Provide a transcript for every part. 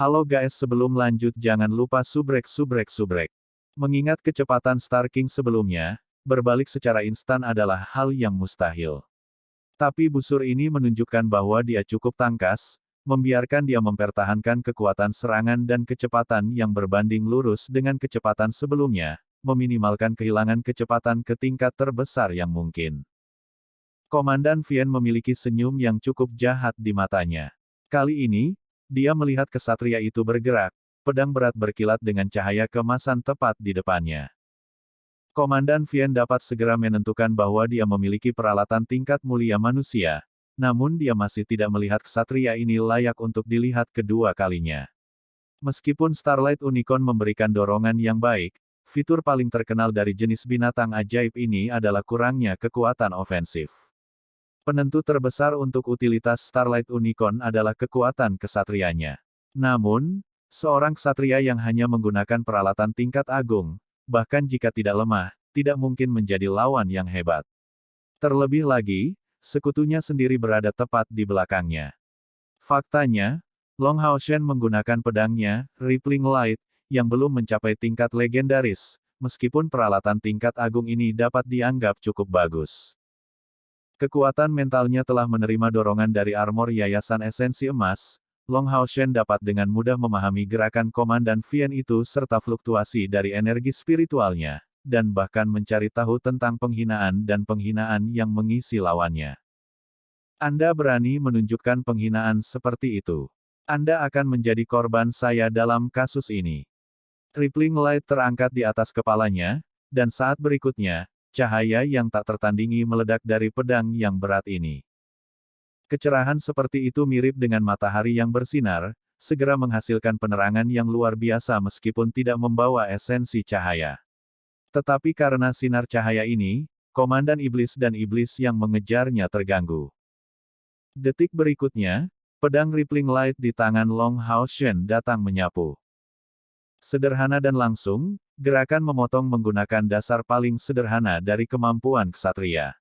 Halo guys, sebelum lanjut jangan lupa subrek. Mengingat kecepatan Star King sebelumnya, berbalik secara instan adalah hal yang mustahil. Tapi busur ini menunjukkan bahwa dia cukup tangkas, membiarkan dia mempertahankan kekuatan serangan dan kecepatan yang berbanding lurus dengan kecepatan sebelumnya, meminimalkan kehilangan kecepatan ke tingkat terbesar yang mungkin. Komandan Vien memiliki senyum yang cukup jahat di matanya. Kali ini, dia melihat kesatria itu bergerak, pedang berat berkilat dengan cahaya kemasan tepat di depannya. Komandan Vien dapat segera menentukan bahwa dia memiliki peralatan tingkat mulia manusia, namun dia masih tidak melihat kesatria ini layak untuk dilihat kedua kalinya. Meskipun Starlight Unicorn memberikan dorongan yang baik, fitur paling terkenal dari jenis binatang ajaib ini adalah kurangnya kekuatan ofensif. Penentu terbesar untuk utilitas Starlight Unicorn adalah kekuatan kesatrianya. Namun, seorang ksatria yang hanya menggunakan peralatan tingkat agung, bahkan jika tidak lemah, tidak mungkin menjadi lawan yang hebat. Terlebih lagi, sekutunya sendiri berada tepat di belakangnya. Faktanya, Long Hao Shen menggunakan pedangnya, Rippling Light, yang belum mencapai tingkat legendaris, meskipun peralatan tingkat agung ini dapat dianggap cukup bagus. Kekuatan mentalnya telah menerima dorongan dari armor Yayasan Esensi Emas, Long Hao Shen dapat dengan mudah memahami gerakan Komandan Vien itu serta fluktuasi dari energi spiritualnya, dan bahkan mencari tahu tentang penghinaan dan penghinaan yang mengisi lawannya. Anda berani menunjukkan penghinaan seperti itu. Anda akan menjadi korban saya dalam kasus ini. Rippling Light terangkat di atas kepalanya, dan saat berikutnya, cahaya yang tak tertandingi meledak dari pedang yang berat ini. Kecerahan seperti itu mirip dengan matahari yang bersinar, segera menghasilkan penerangan yang luar biasa meskipun tidak membawa esensi cahaya. Tetapi karena sinar cahaya ini, Komandan Iblis dan Iblis yang mengejarnya terganggu. Detik berikutnya, pedang Rippling Light di tangan Long Hao Shen datang menyapu. Sederhana dan langsung, gerakan memotong menggunakan dasar paling sederhana dari kemampuan ksatria.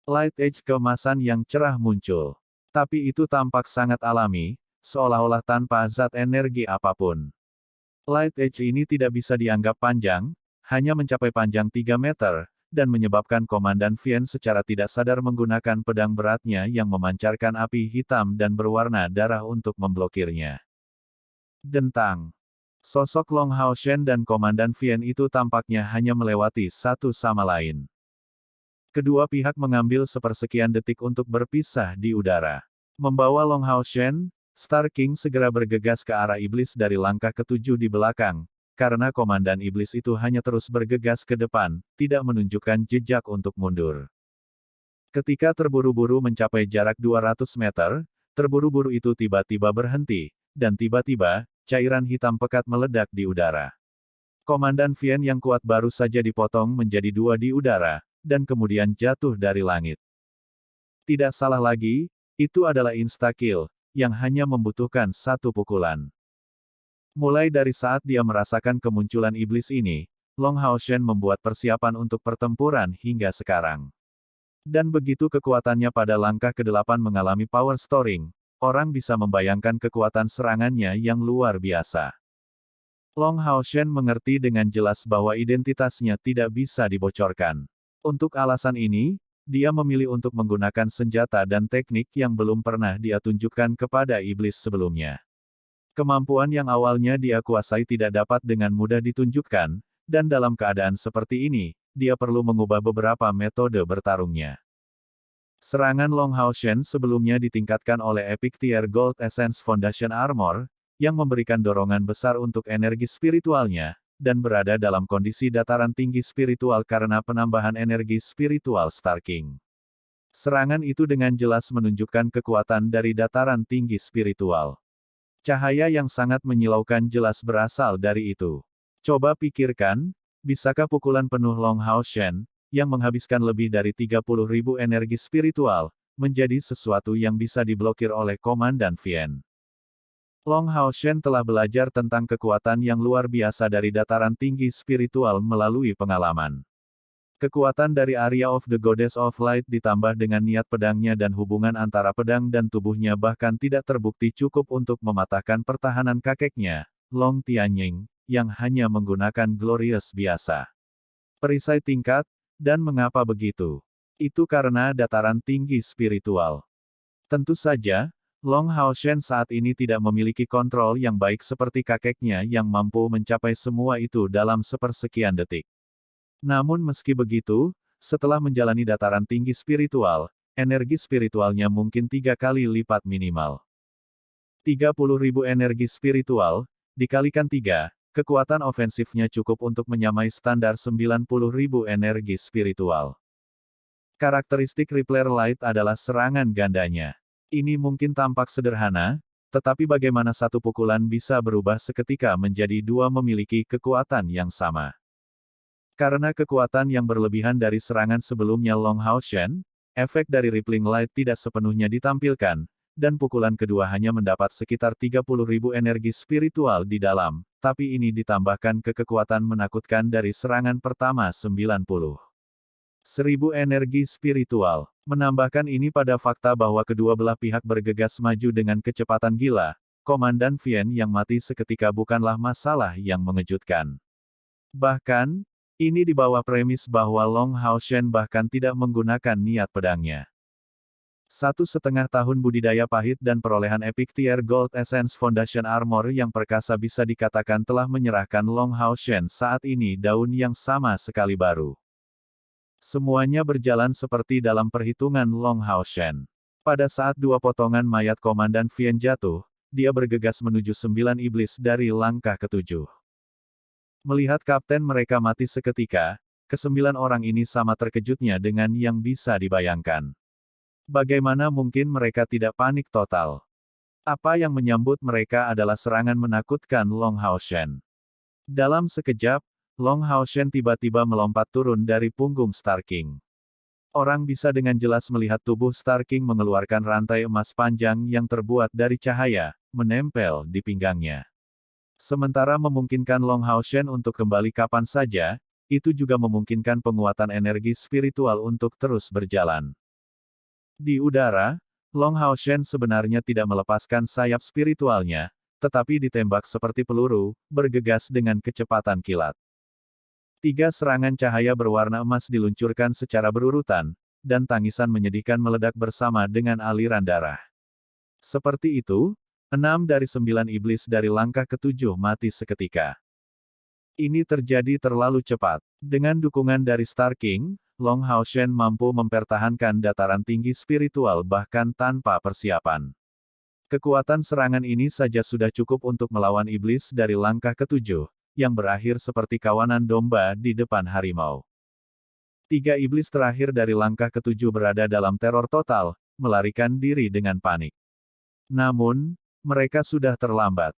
Light Edge keemasan yang cerah muncul. Tapi itu tampak sangat alami, seolah-olah tanpa zat energi apapun. Light Edge ini tidak bisa dianggap panjang, hanya mencapai panjang 3 meter, dan menyebabkan Komandan Vien secara tidak sadar menggunakan pedang beratnya yang memancarkan api hitam dan berwarna darah untuk memblokirnya. Dentang. Sosok Long Hao Shen dan Komandan Vien itu tampaknya hanya melewati satu sama lain. Kedua pihak mengambil sepersekian detik untuk berpisah di udara. Membawa Long Hao Shen, Star King segera bergegas ke arah iblis dari langkah ketujuh di belakang, karena Komandan Iblis itu hanya terus bergegas ke depan, tidak menunjukkan jejak untuk mundur. Ketika terburu-buru mencapai jarak 200 meter, terburu-buru itu tiba-tiba berhenti, dan tiba-tiba, cairan hitam pekat meledak di udara. Komandan Vien yang kuat baru saja dipotong menjadi 2 di udara, dan kemudian jatuh dari langit. Tidak salah lagi, itu adalah insta-kill, yang hanya membutuhkan satu pukulan. Mulai dari saat dia merasakan kemunculan iblis ini, Long Hao Shen membuat persiapan untuk pertempuran hingga sekarang. Dan begitu kekuatannya pada langkah ke-8 mengalami power storing, orang bisa membayangkan kekuatan serangannya yang luar biasa. Long Hao Shen mengerti dengan jelas bahwa identitasnya tidak bisa dibocorkan. Untuk alasan ini, dia memilih untuk menggunakan senjata dan teknik yang belum pernah dia tunjukkan kepada iblis sebelumnya. Kemampuan yang awalnya dia kuasai tidak dapat dengan mudah ditunjukkan, dan dalam keadaan seperti ini, dia perlu mengubah beberapa metode bertarungnya. Serangan Long Hao Shen sebelumnya ditingkatkan oleh Epic Tier Gold Essence Foundation Armor, yang memberikan dorongan besar untuk energi spiritualnya, dan berada dalam kondisi dataran tinggi spiritual karena penambahan energi spiritual Star King. Serangan itu dengan jelas menunjukkan kekuatan dari dataran tinggi spiritual. Cahaya yang sangat menyilaukan jelas berasal dari itu. Coba pikirkan, bisakah pukulan penuh Long Hao Shen, yang menghabiskan lebih dari 30.000 energi spiritual, menjadi sesuatu yang bisa diblokir oleh Komandan Vien. Long Hao Shen telah belajar tentang kekuatan yang luar biasa dari dataran tinggi spiritual melalui pengalaman. Kekuatan dari Area of the Goddess of Light ditambah dengan niat pedangnya dan hubungan antara pedang dan tubuhnya bahkan tidak terbukti cukup untuk mematahkan pertahanan kakeknya, Long Tianying, yang hanya menggunakan Glorious biasa. Perisai tingkat, dan mengapa begitu? Itu karena dataran tinggi spiritual. Tentu saja, Long Haoshen saat ini tidak memiliki kontrol yang baik seperti kakeknya yang mampu mencapai semua itu dalam sepersekian detik. Namun meski begitu, setelah menjalani dataran tinggi spiritual, energi spiritualnya mungkin 3 kali lipat minimal. 30.000 energi spiritual, dikalikan 3, kekuatan ofensifnya cukup untuk menyamai standar 90.000 energi spiritual. Karakteristik Rippler Light adalah serangan gandanya. Ini mungkin tampak sederhana, tetapi bagaimana satu pukulan bisa berubah seketika menjadi dua memiliki kekuatan yang sama. Karena kekuatan yang berlebihan dari serangan sebelumnya Long Haoshen, efek dari Rippling Light tidak sepenuhnya ditampilkan, dan pukulan kedua hanya mendapat sekitar 30.000 energi spiritual di dalam, tapi ini ditambahkan ke kekuatan menakutkan dari serangan pertama 90.000 energi spiritual. Menambahkan ini pada fakta bahwa kedua belah pihak bergegas maju dengan kecepatan gila, Komandan Vien yang mati seketika bukanlah masalah yang mengejutkan. Bahkan, ini di bawah premis bahwa Long Haoshen bahkan tidak menggunakan niat pedangnya. 1,5 tahun budidaya pahit dan perolehan Epic Tier Gold Essence Foundation Armor yang perkasa bisa dikatakan telah menyerahkan Long Haoshen saat ini daun yang sama sekali baru. Semuanya berjalan seperti dalam perhitungan Long Haoshen. Pada saat dua potongan mayat Komandan Vien jatuh, dia bergegas menuju 9 iblis dari langkah ketujuh. Melihat kapten mereka mati seketika, ke-9 orang ini sama terkejutnya dengan yang bisa dibayangkan. Bagaimana mungkin mereka tidak panik total? Apa yang menyambut mereka adalah serangan menakutkan Long Haoshen. Dalam sekejap, Long Haoshen tiba-tiba melompat turun dari punggung Star King. Orang bisa dengan jelas melihat tubuh Star King mengeluarkan rantai emas panjang yang terbuat dari cahaya, menempel di pinggangnya. Sementara memungkinkan Long Haoshen untuk kembali kapan saja, itu juga memungkinkan penguatan energi spiritual untuk terus berjalan. Di udara, Long Haoshen sebenarnya tidak melepaskan sayap spiritualnya, tetapi ditembak seperti peluru, bergegas dengan kecepatan kilat. 3 serangan cahaya berwarna emas diluncurkan secara berurutan, dan tangisan menyedihkan meledak bersama dengan aliran darah. Seperti itu, 6 dari 9 iblis dari langkah ketujuh mati seketika. Ini terjadi terlalu cepat. Dengan dukungan dari Star King, Long Haoshen mampu mempertahankan dataran tinggi spiritual bahkan tanpa persiapan. Kekuatan serangan ini saja sudah cukup untuk melawan iblis dari langkah ketujuh, yang berakhir seperti kawanan domba di depan harimau. 3 iblis terakhir dari langkah ketujuh berada dalam teror total, melarikan diri dengan panik. Namun, mereka sudah terlambat.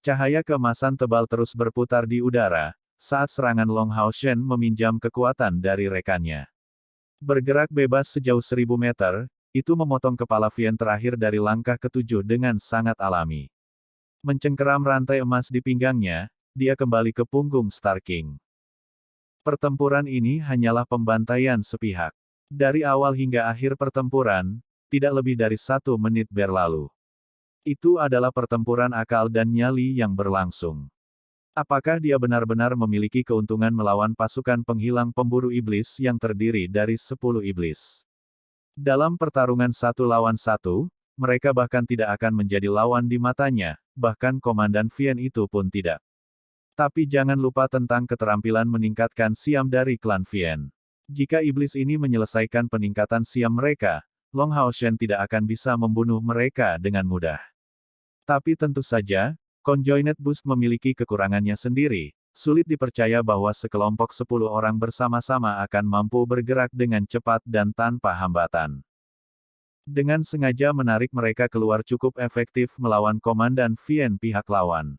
Cahaya keemasan tebal terus berputar di udara, saat serangan Long Haoshen meminjam kekuatan dari rekannya. Bergerak bebas sejauh 1000 meter, itu memotong kepala Vien terakhir dari langkah ketujuh dengan sangat alami. Mencengkeram rantai emas di pinggangnya, dia kembali ke punggung Star King. Pertempuran ini hanyalah pembantaian sepihak. Dari awal hingga akhir pertempuran, tidak lebih dari 1 menit berlalu. Itu adalah pertempuran akal dan nyali yang berlangsung. Apakah dia benar-benar memiliki keuntungan melawan pasukan penghilang pemburu iblis yang terdiri dari 10 iblis? Dalam pertarungan 1 lawan 1, mereka bahkan tidak akan menjadi lawan di matanya, bahkan Komandan Vien itu pun tidak. Tapi jangan lupa tentang keterampilan meningkatkan siam dari klan Vien. Jika iblis ini menyelesaikan peningkatan siam mereka, Long Haoshen tidak akan bisa membunuh mereka dengan mudah. Tapi tentu saja, Conjoined Boost memiliki kekurangannya sendiri. Sulit dipercaya bahwa sekelompok 10 orang bersama-sama akan mampu bergerak dengan cepat dan tanpa hambatan. Dengan sengaja menarik mereka keluar cukup efektif melawan Komandan Vien pihak lawan.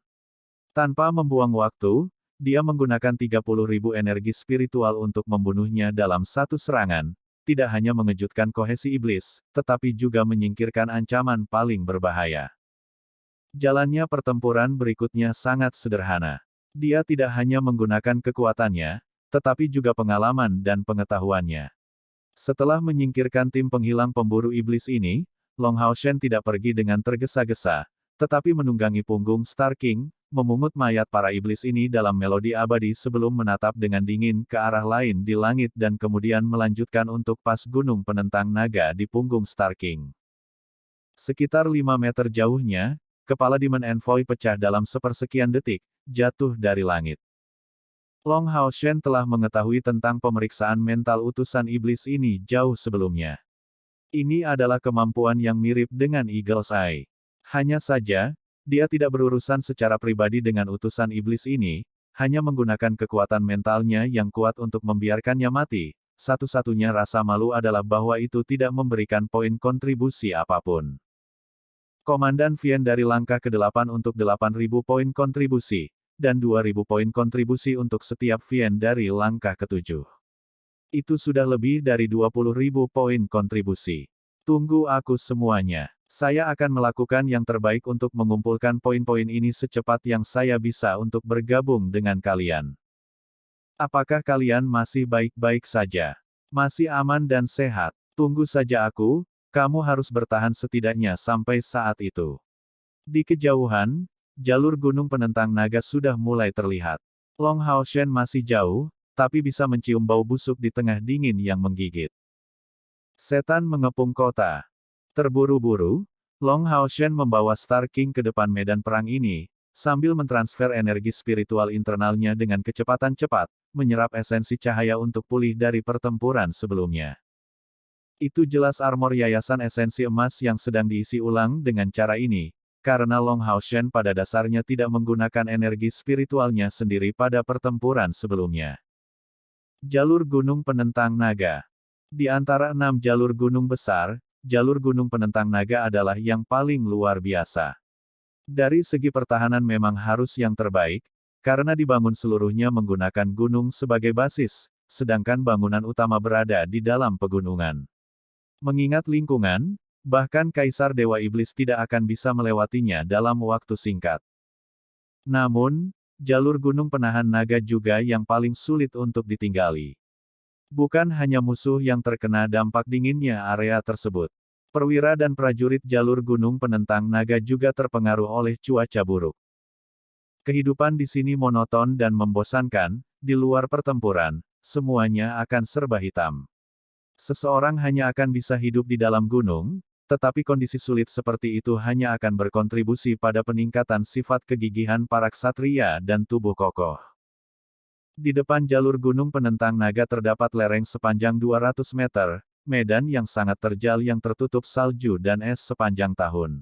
Tanpa membuang waktu, dia menggunakan 30.000 energi spiritual untuk membunuhnya dalam satu serangan, tidak hanya mengejutkan kohesi iblis, tetapi juga menyingkirkan ancaman paling berbahaya. Jalannya pertempuran berikutnya sangat sederhana. Dia tidak hanya menggunakan kekuatannya, tetapi juga pengalaman dan pengetahuannya. Setelah menyingkirkan tim penghilang pemburu iblis ini, Long Hao Shen tidak pergi dengan tergesa-gesa, tetapi menunggangi punggung Star King, memungut mayat para iblis ini dalam melodi abadi sebelum menatap dengan dingin ke arah lain di langit dan kemudian melanjutkan untuk pas gunung penentang naga di punggung Star King. Sekitar 5 meter jauhnya, kepala Demon Envoy pecah dalam sepersekian detik, jatuh dari langit. Long Hao Shen telah mengetahui tentang pemeriksaan mental utusan iblis ini jauh sebelumnya. Ini adalah kemampuan yang mirip dengan Eagle's Eye. Hanya saja, dia tidak berurusan secara pribadi dengan utusan iblis ini, hanya menggunakan kekuatan mentalnya yang kuat untuk membiarkannya mati. Satu-satunya rasa malu adalah bahwa itu tidak memberikan poin kontribusi apapun. Komandan Vien dari langkah ke-8 untuk 8.000 poin kontribusi, dan 2.000 poin kontribusi untuk setiap Vien dari langkah ke-7. Itu sudah lebih dari 20.000 poin kontribusi. Tunggu aku semuanya. Saya akan melakukan yang terbaik untuk mengumpulkan poin-poin ini secepat yang saya bisa untuk bergabung dengan kalian. Apakah kalian masih baik-baik saja? Masih aman dan sehat? Tunggu saja aku, kamu harus bertahan setidaknya sampai saat itu. Di kejauhan, jalur gunung penentang naga sudah mulai terlihat. Long Hao Shen masih jauh, tapi bisa mencium bau busuk di tengah dingin yang menggigit. Setan mengepung kota. Terburu-buru, Long Hao Shen membawa Star King ke depan medan perang ini, sambil mentransfer energi spiritual internalnya dengan kecepatan cepat, menyerap esensi cahaya untuk pulih dari pertempuran sebelumnya. Itu jelas armor yayasan esensi emas yang sedang diisi ulang dengan cara ini, karena Long Hao Shen pada dasarnya tidak menggunakan energi spiritualnya sendiri pada pertempuran sebelumnya. Jalur Gunung Penentang Naga. Di antara 6 jalur gunung besar, jalur Gunung Penentang Naga adalah yang paling luar biasa. Dari segi pertahanan memang harus yang terbaik, karena dibangun seluruhnya menggunakan gunung sebagai basis, sedangkan bangunan utama berada di dalam pegunungan. Mengingat lingkungan, bahkan Kaisar Dewa Iblis tidak akan bisa melewatinya dalam waktu singkat. Namun, jalur gunung penahan naga juga yang paling sulit untuk ditinggali. Bukan hanya musuh yang terkena dampak dinginnya area tersebut. Perwira dan prajurit jalur gunung penentang naga juga terpengaruh oleh cuaca buruk. Kehidupan di sini monoton dan membosankan, di luar pertempuran, semuanya akan serba hitam. Seseorang hanya akan bisa hidup di dalam gunung, tetapi kondisi sulit seperti itu hanya akan berkontribusi pada peningkatan sifat kegigihan para ksatria dan tubuh kokoh. Di depan jalur gunung penentang naga terdapat lereng sepanjang 200 meter, medan yang sangat terjal yang tertutup salju dan es sepanjang tahun.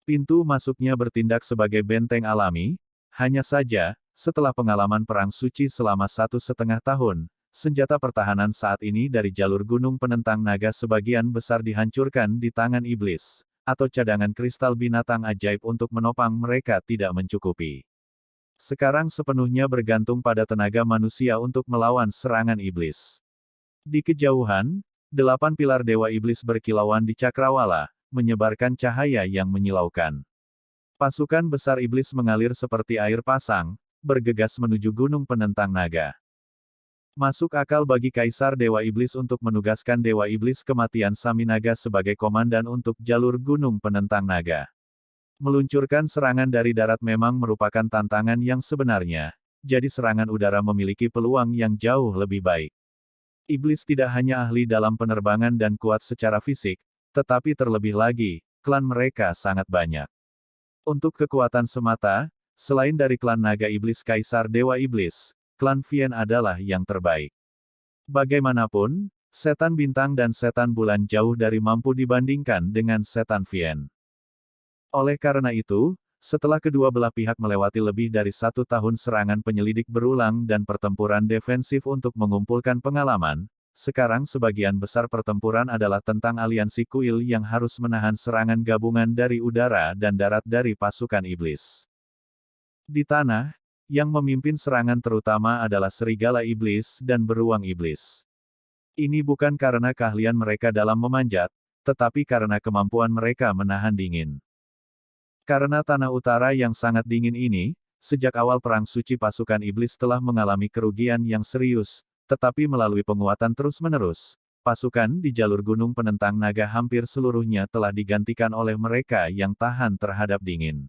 Pintu masuknya bertindak sebagai benteng alami, hanya saja, setelah pengalaman perang suci selama 1,5 tahun, senjata pertahanan saat ini dari jalur gunung penentang naga sebagian besar dihancurkan di tangan iblis, atau cadangan kristal binatang ajaib untuk menopang mereka tidak mencukupi. Sekarang sepenuhnya bergantung pada tenaga manusia untuk melawan serangan iblis. Di kejauhan, 8 pilar Dewa Iblis berkilauan di cakrawala, menyebarkan cahaya yang menyilaukan. Pasukan besar iblis mengalir seperti air pasang, bergegas menuju gunung penentang naga. Masuk akal bagi Kaisar Dewa Iblis untuk menugaskan Dewa Iblis Kematian Saminaga sebagai komandan untuk jalur gunung penentang naga. Meluncurkan serangan dari darat memang merupakan tantangan yang sebenarnya, jadi serangan udara memiliki peluang yang jauh lebih baik. Iblis tidak hanya ahli dalam penerbangan dan kuat secara fisik, tetapi terlebih lagi, klan mereka sangat banyak. Untuk kekuatan semata, selain dari klan naga iblis Kaisar Dewa Iblis, klan Vien adalah yang terbaik. Bagaimanapun, setan bintang dan setan bulan jauh dari mampu dibandingkan dengan setan Vien. Oleh karena itu, setelah kedua belah pihak melewati lebih dari 1 tahun serangan penyelidik berulang dan pertempuran defensif untuk mengumpulkan pengalaman, sekarang sebagian besar pertempuran adalah tentang aliansi kuil yang harus menahan serangan gabungan dari udara dan darat dari pasukan iblis. Di tanah, yang memimpin serangan terutama adalah serigala iblis dan beruang iblis. Ini bukan karena keahlian mereka dalam memanjat, tetapi karena kemampuan mereka menahan dingin. Karena tanah utara yang sangat dingin ini, sejak awal Perang Suci pasukan iblis telah mengalami kerugian yang serius, tetapi melalui penguatan terus-menerus, pasukan di jalur gunung penentang naga hampir seluruhnya telah digantikan oleh mereka yang tahan terhadap dingin.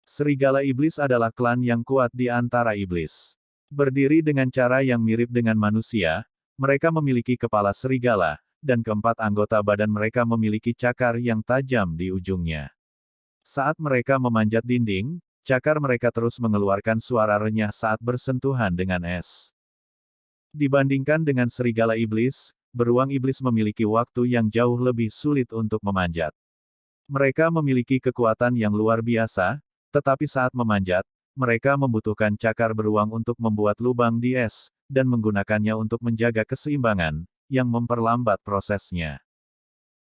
Serigala Iblis adalah klan yang kuat di antara iblis. Berdiri dengan cara yang mirip dengan manusia, mereka memiliki kepala serigala, dan keempat anggota badan mereka memiliki cakar yang tajam di ujungnya. Saat mereka memanjat dinding, cakar mereka terus mengeluarkan suara renyah saat bersentuhan dengan es. Dibandingkan dengan serigala iblis, beruang iblis memiliki waktu yang jauh lebih sulit untuk memanjat. Mereka memiliki kekuatan yang luar biasa, tetapi saat memanjat, mereka membutuhkan cakar beruang untuk membuat lubang di es, dan menggunakannya untuk menjaga keseimbangan, yang memperlambat prosesnya.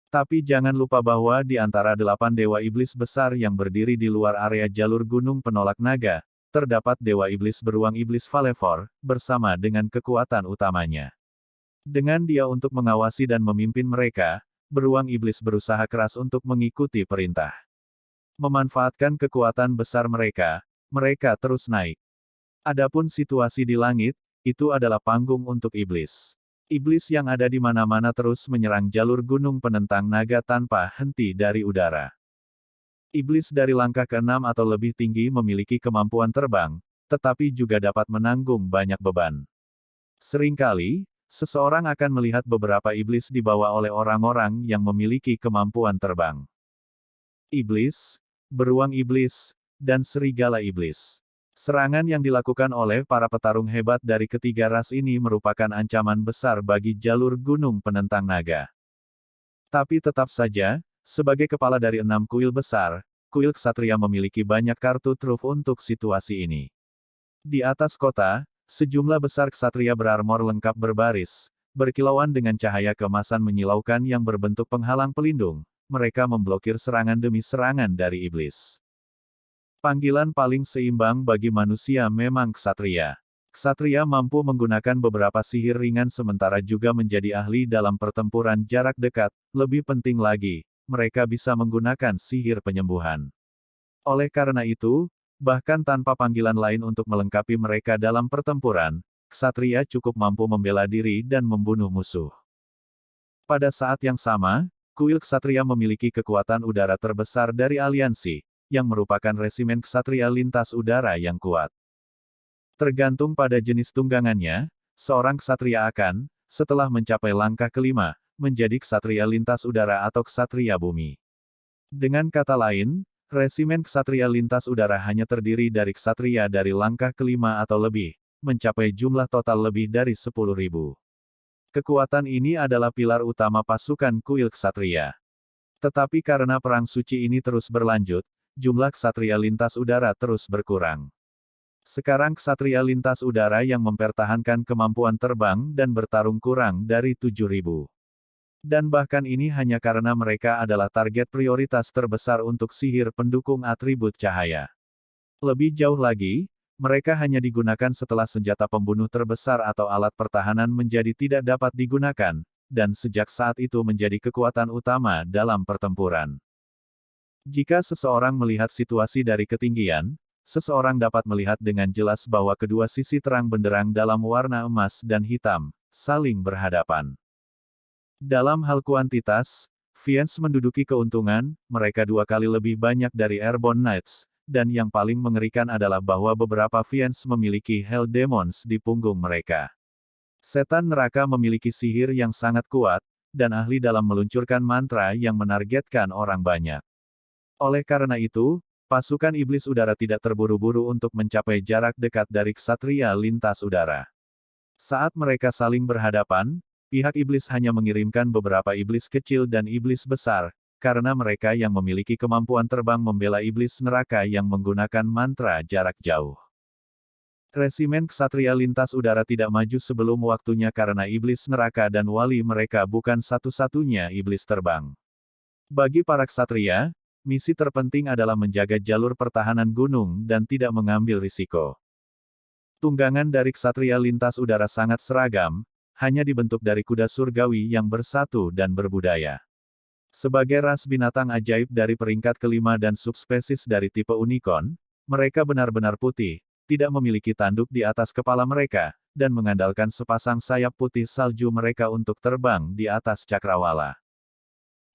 Tapi jangan lupa bahwa di antara 8 dewa iblis besar yang berdiri di luar area jalur gunung penolak naga, terdapat dewa iblis beruang iblis Valevor, bersama dengan kekuatan utamanya. Dengan dia untuk mengawasi dan memimpin mereka, beruang iblis berusaha keras untuk mengikuti perintah. Memanfaatkan kekuatan besar mereka, mereka terus naik. Adapun situasi di langit, itu adalah panggung untuk iblis. Iblis yang ada di mana-mana terus menyerang jalur gunung penentang naga tanpa henti dari udara. Iblis dari langkah ke-6 atau lebih tinggi memiliki kemampuan terbang, tetapi juga dapat menanggung banyak beban. Seringkali, seseorang akan melihat beberapa iblis dibawa oleh orang-orang yang memiliki kemampuan terbang. Iblis, beruang iblis, dan serigala iblis. Serangan yang dilakukan oleh para petarung hebat dari ketiga ras ini merupakan ancaman besar bagi jalur gunung penentang naga. Tapi tetap saja, sebagai kepala dari 6 kuil besar, kuil ksatria memiliki banyak kartu truf untuk situasi ini. Di atas kota, sejumlah besar ksatria berarmor lengkap berbaris, berkilauan dengan cahaya keemasan menyilaukan yang berbentuk penghalang pelindung, mereka memblokir serangan demi serangan dari iblis. Panggilan paling seimbang bagi manusia memang ksatria. Ksatria mampu menggunakan beberapa sihir ringan sementara juga menjadi ahli dalam pertempuran jarak dekat, lebih penting lagi, mereka bisa menggunakan sihir penyembuhan. Oleh karena itu, bahkan tanpa panggilan lain untuk melengkapi mereka dalam pertempuran, ksatria cukup mampu membela diri dan membunuh musuh. Pada saat yang sama, kuil ksatria memiliki kekuatan udara terbesar dari aliansi, yang merupakan resimen ksatria lintas udara yang kuat. Tergantung pada jenis tunggangannya, seorang ksatria akan, setelah mencapai langkah ke-5, menjadi ksatria lintas udara atau ksatria bumi. Dengan kata lain, resimen ksatria lintas udara hanya terdiri dari ksatria dari langkah ke-5 atau lebih, mencapai jumlah total lebih dari 10.000. Kekuatan ini adalah pilar utama pasukan kuil ksatria. Tetapi karena perang suci ini terus berlanjut, jumlah ksatria lintas udara terus berkurang. Sekarang ksatria lintas udara yang mempertahankan kemampuan terbang dan bertarung kurang dari 7.000. Dan bahkan ini hanya karena mereka adalah target prioritas terbesar untuk sihir pendukung atribut cahaya. Lebih jauh lagi, mereka hanya digunakan setelah senjata pembunuh terbesar atau alat pertahanan menjadi tidak dapat digunakan, dan sejak saat itu menjadi kekuatan utama dalam pertempuran. Jika seseorang melihat situasi dari ketinggian, seseorang dapat melihat dengan jelas bahwa kedua sisi terang benderang dalam warna emas dan hitam, saling berhadapan. Dalam hal kuantitas, Fiends menduduki keuntungan, mereka 2 kali lebih banyak dari Airborne Knights, dan yang paling mengerikan adalah bahwa beberapa Fiends memiliki Hell Demons di punggung mereka. Setan neraka memiliki sihir yang sangat kuat, dan ahli dalam meluncurkan mantra yang menargetkan orang banyak. Oleh karena itu, pasukan iblis udara tidak terburu-buru untuk mencapai jarak dekat dari ksatria lintas udara. Saat mereka saling berhadapan, pihak iblis hanya mengirimkan beberapa iblis kecil dan iblis besar, karena mereka yang memiliki kemampuan terbang membela iblis neraka yang menggunakan mantra jarak jauh. Resimen ksatria lintas udara tidak maju sebelum waktunya karena iblis neraka dan wali mereka bukan satu-satunya iblis terbang. Bagi para ksatria, misi terpenting adalah menjaga jalur pertahanan gunung dan tidak mengambil risiko. Tunggangan dari ksatria lintas udara sangat seragam, hanya dibentuk dari kuda surgawi yang bersatu dan berbudaya. Sebagai ras binatang ajaib dari peringkat ke-5 dan subspesies dari tipe unicorn, Mereka benar-benar putih, tidak memiliki tanduk di atas kepala mereka, dan mengandalkan sepasang sayap putih salju mereka untuk terbang di atas cakrawala.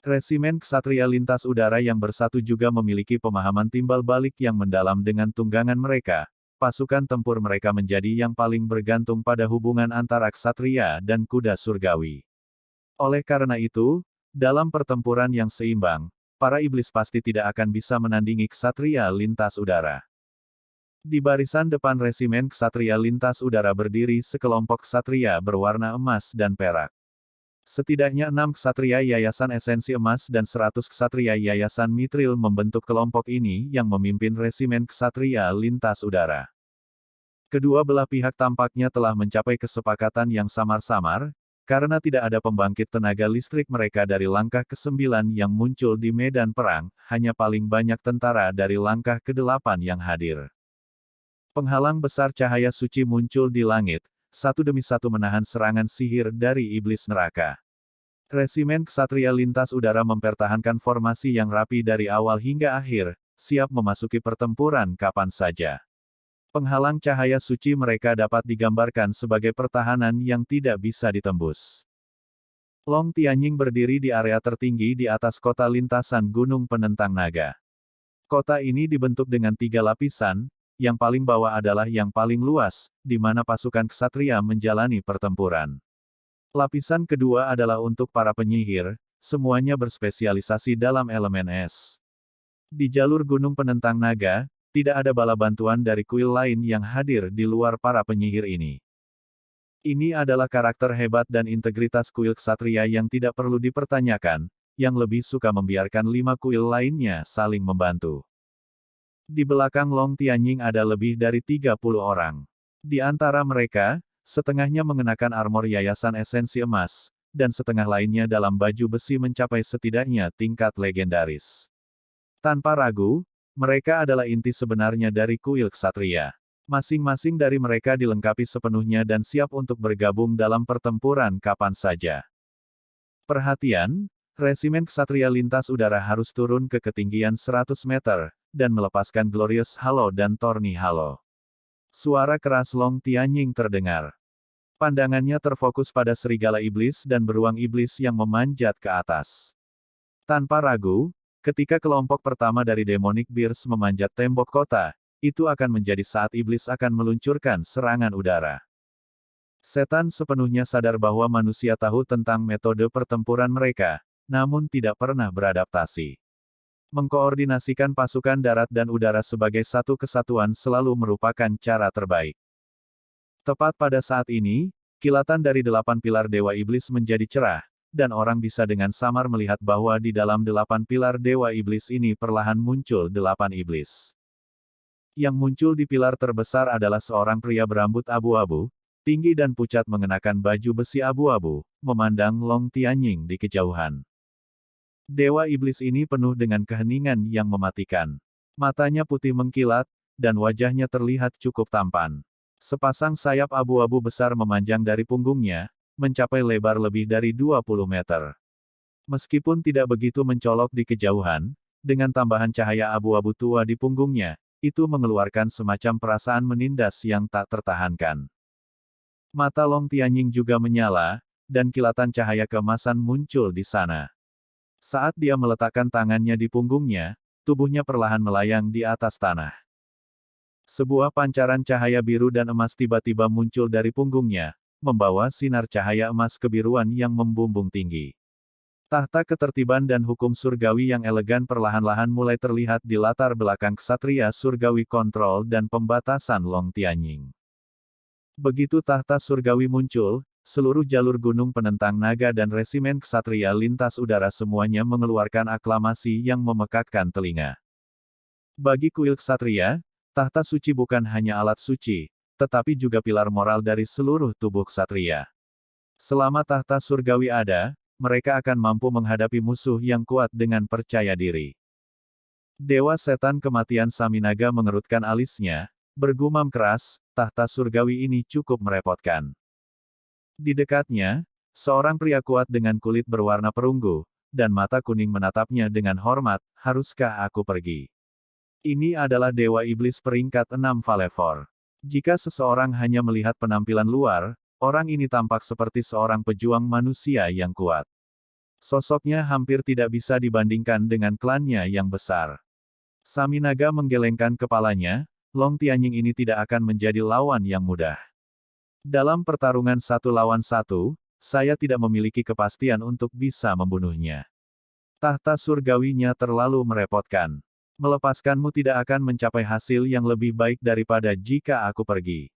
Resimen Ksatria Lintas Udara yang bersatu juga memiliki pemahaman timbal balik yang mendalam dengan tunggangan mereka. Pasukan tempur mereka menjadi yang paling bergantung pada hubungan antara ksatria dan kuda surgawi. Oleh karena itu, dalam pertempuran yang seimbang, para iblis pasti tidak akan bisa menandingi ksatria lintas udara. Di barisan depan resimen ksatria lintas udara berdiri sekelompok ksatria berwarna emas dan perak. Setidaknya 6 ksatria Yayasan Esensi Emas dan 100 ksatria Yayasan Mithril membentuk kelompok ini yang memimpin resimen ksatria lintas udara. Kedua belah pihak tampaknya telah mencapai kesepakatan yang samar-samar, karena tidak ada pembangkit tenaga listrik mereka dari langkah ke-9 yang muncul di medan perang, hanya paling banyak tentara dari langkah ke-8 yang hadir. Penghalang besar cahaya suci muncul di langit, satu demi satu menahan serangan sihir dari iblis neraka. Resimen Ksatria Lintas Udara mempertahankan formasi yang rapi dari awal hingga akhir, siap memasuki pertempuran kapan saja. Penghalang cahaya suci mereka dapat digambarkan sebagai pertahanan yang tidak bisa ditembus. Long Tianying berdiri di area tertinggi di atas kota lintasan Gunung Penentang Naga. Kota ini dibentuk dengan 3 lapisan, yang paling bawah adalah yang paling luas, di mana pasukan ksatria menjalani pertempuran. Lapisan kedua adalah untuk para penyihir, semuanya berspesialisasi dalam elemen es. Di jalur Gunung Penentang Naga, tidak ada bala bantuan dari kuil lain yang hadir di luar para penyihir ini. Ini adalah karakter hebat dan integritas kuil ksatria yang tidak perlu dipertanyakan, yang lebih suka membiarkan 5 kuil lainnya saling membantu. Di belakang Long Tianying ada lebih dari 30 orang. Di antara mereka, setengahnya mengenakan armor Yayasan Esensi Emas, dan setengah lainnya dalam baju besi mencapai setidaknya tingkat legendaris. Tanpa ragu, mereka adalah inti sebenarnya dari kuil ksatria. Masing-masing dari mereka dilengkapi sepenuhnya dan siap untuk bergabung dalam pertempuran kapan saja. Perhatian, resimen ksatria lintas udara harus turun ke ketinggian 100 meter, dan melepaskan Glorious Halo dan Thorny Halo. Suara keras Long Tianying terdengar. Pandangannya terfokus pada serigala iblis dan beruang iblis yang memanjat ke atas. Tanpa ragu, ketika kelompok pertama dari Demonic Bears memanjat tembok kota, itu akan menjadi saat iblis akan meluncurkan serangan udara. Setan sepenuhnya sadar bahwa manusia tahu tentang metode pertempuran mereka, namun tidak pernah beradaptasi. Mengkoordinasikan pasukan darat dan udara sebagai satu kesatuan selalu merupakan cara terbaik. Tepat pada saat ini, kilatan dari 8 pilar Dewa Iblis menjadi cerah, dan orang bisa dengan samar melihat bahwa di dalam 8 pilar Dewa Iblis ini perlahan muncul 8 iblis. Yang muncul di pilar terbesar adalah seorang pria berambut abu-abu, tinggi dan pucat mengenakan baju besi abu-abu, memandang Long Tianying di kejauhan. Dewa Iblis ini penuh dengan keheningan yang mematikan. Matanya putih mengkilat, dan wajahnya terlihat cukup tampan. Sepasang sayap abu-abu besar memanjang dari punggungnya, mencapai lebar lebih dari 20 meter. Meskipun tidak begitu mencolok di kejauhan, dengan tambahan cahaya abu-abu tua di punggungnya, itu mengeluarkan semacam perasaan menindas yang tak tertahankan. Mata Long Tianying juga menyala, dan kilatan cahaya keemasan muncul di sana. Saat dia meletakkan tangannya di punggungnya, tubuhnya perlahan melayang di atas tanah. Sebuah pancaran cahaya biru dan emas tiba-tiba muncul dari punggungnya, membawa sinar cahaya emas kebiruan yang membumbung tinggi. Tahta ketertiban dan hukum surgawi yang elegan perlahan-lahan mulai terlihat di latar belakang ksatria surgawi kontrol dan pembatasan Long Tianying. Begitu tahta surgawi muncul, seluruh jalur Gunung Penentang Naga dan resimen ksatria lintas udara semuanya mengeluarkan aklamasi yang memekakkan telinga. Bagi kuil ksatria, tahta suci bukan hanya alat suci, tetapi juga pilar moral dari seluruh tubuh ksatria. Selama tahta surgawi ada, mereka akan mampu menghadapi musuh yang kuat dengan percaya diri. Dewa Setan Kematian Saminaga mengerutkan alisnya, bergumam keras, tahta surgawi ini cukup merepotkan. Di dekatnya, seorang pria kuat dengan kulit berwarna perunggu, dan mata kuning menatapnya dengan hormat, haruskah aku pergi? Ini adalah Dewa Iblis peringkat 6 Valevor. Jika seseorang hanya melihat penampilan luar, orang ini tampak seperti seorang pejuang manusia yang kuat. Sosoknya hampir tidak bisa dibandingkan dengan klannya yang besar. Saminaga menggelengkan kepalanya, Long Tianying ini tidak akan menjadi lawan yang mudah. Dalam pertarungan 1 lawan 1, saya tidak memiliki kepastian untuk bisa membunuhnya. Tahta surgawinya terlalu merepotkan. Melepaskanmu tidak akan mencapai hasil yang lebih baik daripada jika aku pergi.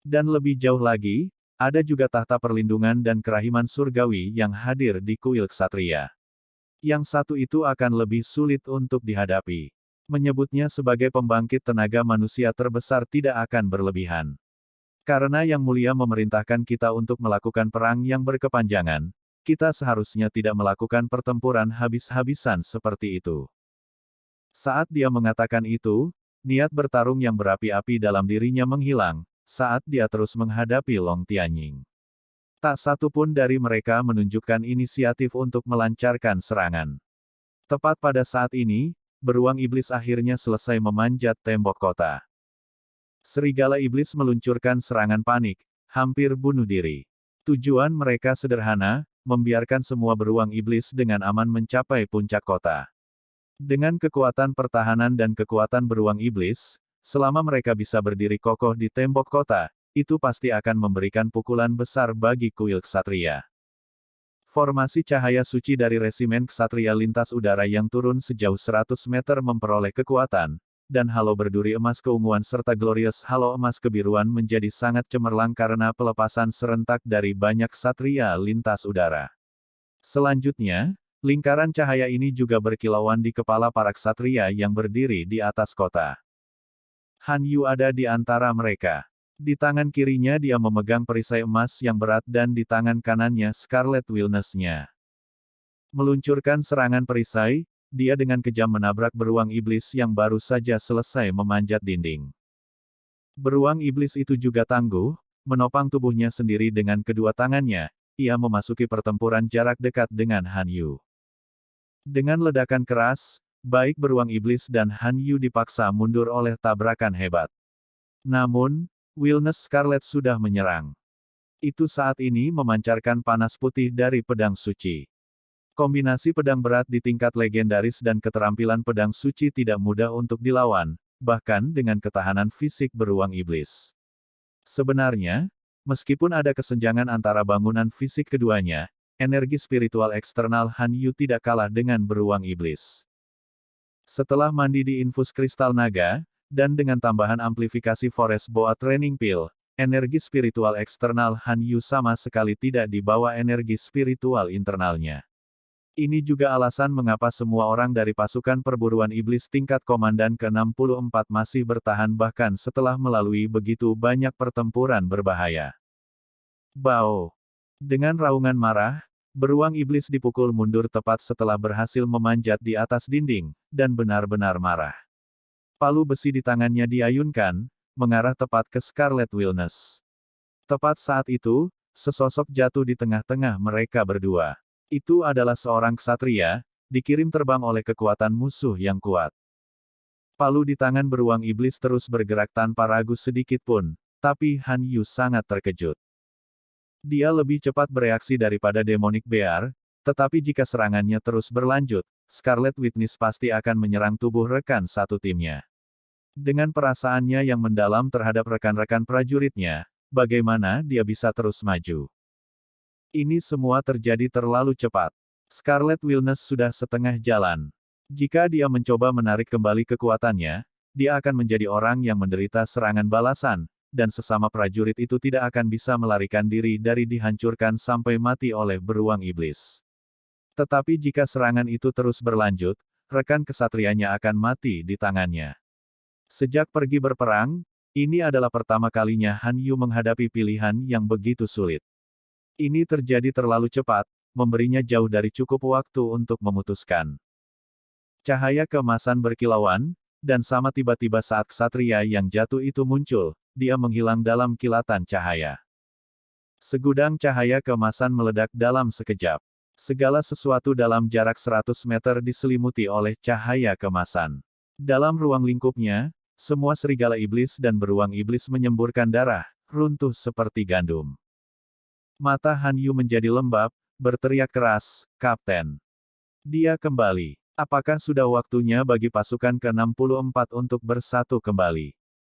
Dan lebih jauh lagi, ada juga tahta perlindungan dan kerahiman surgawi yang hadir di kuil ksatria. Yang satu itu akan lebih sulit untuk dihadapi. Menyebutnya sebagai pembangkit tenaga manusia terbesar tidak akan berlebihan. Karena Yang Mulia memerintahkan kita untuk melakukan perang yang berkepanjangan, kita seharusnya tidak melakukan pertempuran habis-habisan seperti itu. Saat dia mengatakan itu, niat bertarung yang berapi-api dalam dirinya menghilang, saat dia terus menghadapi Long Tianying. Tak satu pun dari mereka menunjukkan inisiatif untuk melancarkan serangan. Tepat pada saat ini, beruang iblis akhirnya selesai memanjat tembok kota. Serigala iblis meluncurkan serangan panik, hampir bunuh diri. Tujuan mereka sederhana, membiarkan semua beruang iblis dengan aman mencapai puncak kota. Dengan kekuatan pertahanan dan kekuatan beruang iblis, selama mereka bisa berdiri kokoh di tembok kota, itu pasti akan memberikan pukulan besar bagi kuil ksatria. Formasi cahaya suci dari resimen ksatria lintas udara yang turun sejauh 100 meter memperoleh kekuatan, dan halo berduri emas keunguan serta glorious halo emas kebiruan menjadi sangat cemerlang karena pelepasan serentak dari banyak ksatria lintas udara. Selanjutnya, lingkaran cahaya ini juga berkilauan di kepala para ksatria yang berdiri di atas kota. Han Yu ada di antara mereka. Di tangan kirinya dia memegang perisai emas yang berat dan di tangan kanannya Scarlet Wilderness-nya. Meluncurkan serangan perisai, dia dengan kejam menabrak beruang iblis yang baru saja selesai memanjat dinding. Beruang iblis itu juga tangguh, menopang tubuhnya sendiri dengan kedua tangannya, ia memasuki pertempuran jarak dekat dengan Han Yu. Dengan ledakan keras, baik beruang iblis dan Han Yu dipaksa mundur oleh tabrakan hebat. Namun, Wilderness Scarlet sudah menyerang. Itu saat ini memancarkan panas putih dari pedang suci. Kombinasi pedang berat di tingkat legendaris dan keterampilan pedang suci tidak mudah untuk dilawan, bahkan dengan ketahanan fisik beruang iblis. Sebenarnya, meskipun ada kesenjangan antara bangunan fisik keduanya, energi spiritual eksternal Han Yu tidak kalah dengan beruang iblis. Setelah mandi di infus kristal naga, dan dengan tambahan amplifikasi Forest Boa Training Pill, energi spiritual eksternal Han Yu sama sekali tidak dibawa energi spiritual internalnya. Ini juga alasan mengapa semua orang dari pasukan perburuan iblis tingkat komandan ke-64 masih bertahan bahkan setelah melalui begitu banyak pertempuran berbahaya. Bao! Dengan raungan marah, beruang iblis dipukul mundur tepat setelah berhasil memanjat di atas dinding, dan benar-benar marah. Palu besi di tangannya diayunkan, mengarah tepat ke Scarlet Wilderness. Tepat saat itu, sesosok jatuh di tengah-tengah mereka berdua. Itu adalah seorang ksatria, dikirim terbang oleh kekuatan musuh yang kuat. Palu di tangan beruang iblis terus bergerak tanpa ragu sedikit pun, tapi Han Yu sangat terkejut. Dia lebih cepat bereaksi daripada Demonic Bear, tetapi jika serangannya terus berlanjut, Scarlet Witness pasti akan menyerang tubuh rekan satu timnya. Dengan perasaannya yang mendalam terhadap rekan-rekan prajuritnya, bagaimana dia bisa terus maju? Ini semua terjadi terlalu cepat. Scarlet Wilderness sudah setengah jalan. Jika dia mencoba menarik kembali kekuatannya, dia akan menjadi orang yang menderita serangan balasan, dan sesama prajurit itu tidak akan bisa melarikan diri dari dihancurkan sampai mati oleh beruang iblis. Tetapi jika serangan itu terus berlanjut, rekan kesatrianya akan mati di tangannya. Sejak pergi berperang, ini adalah pertama kalinya Han Yu menghadapi pilihan yang begitu sulit. Ini terjadi terlalu cepat, memberinya jauh dari cukup waktu untuk memutuskan. Cahaya keemasan berkilauan, dan sama tiba-tiba saat ksatria yang jatuh itu muncul, dia menghilang dalam kilatan cahaya. Segudang cahaya keemasan meledak dalam sekejap. Segala sesuatu dalam jarak 100 meter diselimuti oleh cahaya keemasan. Dalam ruang lingkupnya, semua serigala iblis dan beruang iblis menyemburkan darah, runtuh seperti gandum. Mata Han Yu menjadi lembab, berteriak keras, "Kapten!" Dia kembali. Apakah sudah waktunya bagi pasukan ke-64 untuk bersatu kembali?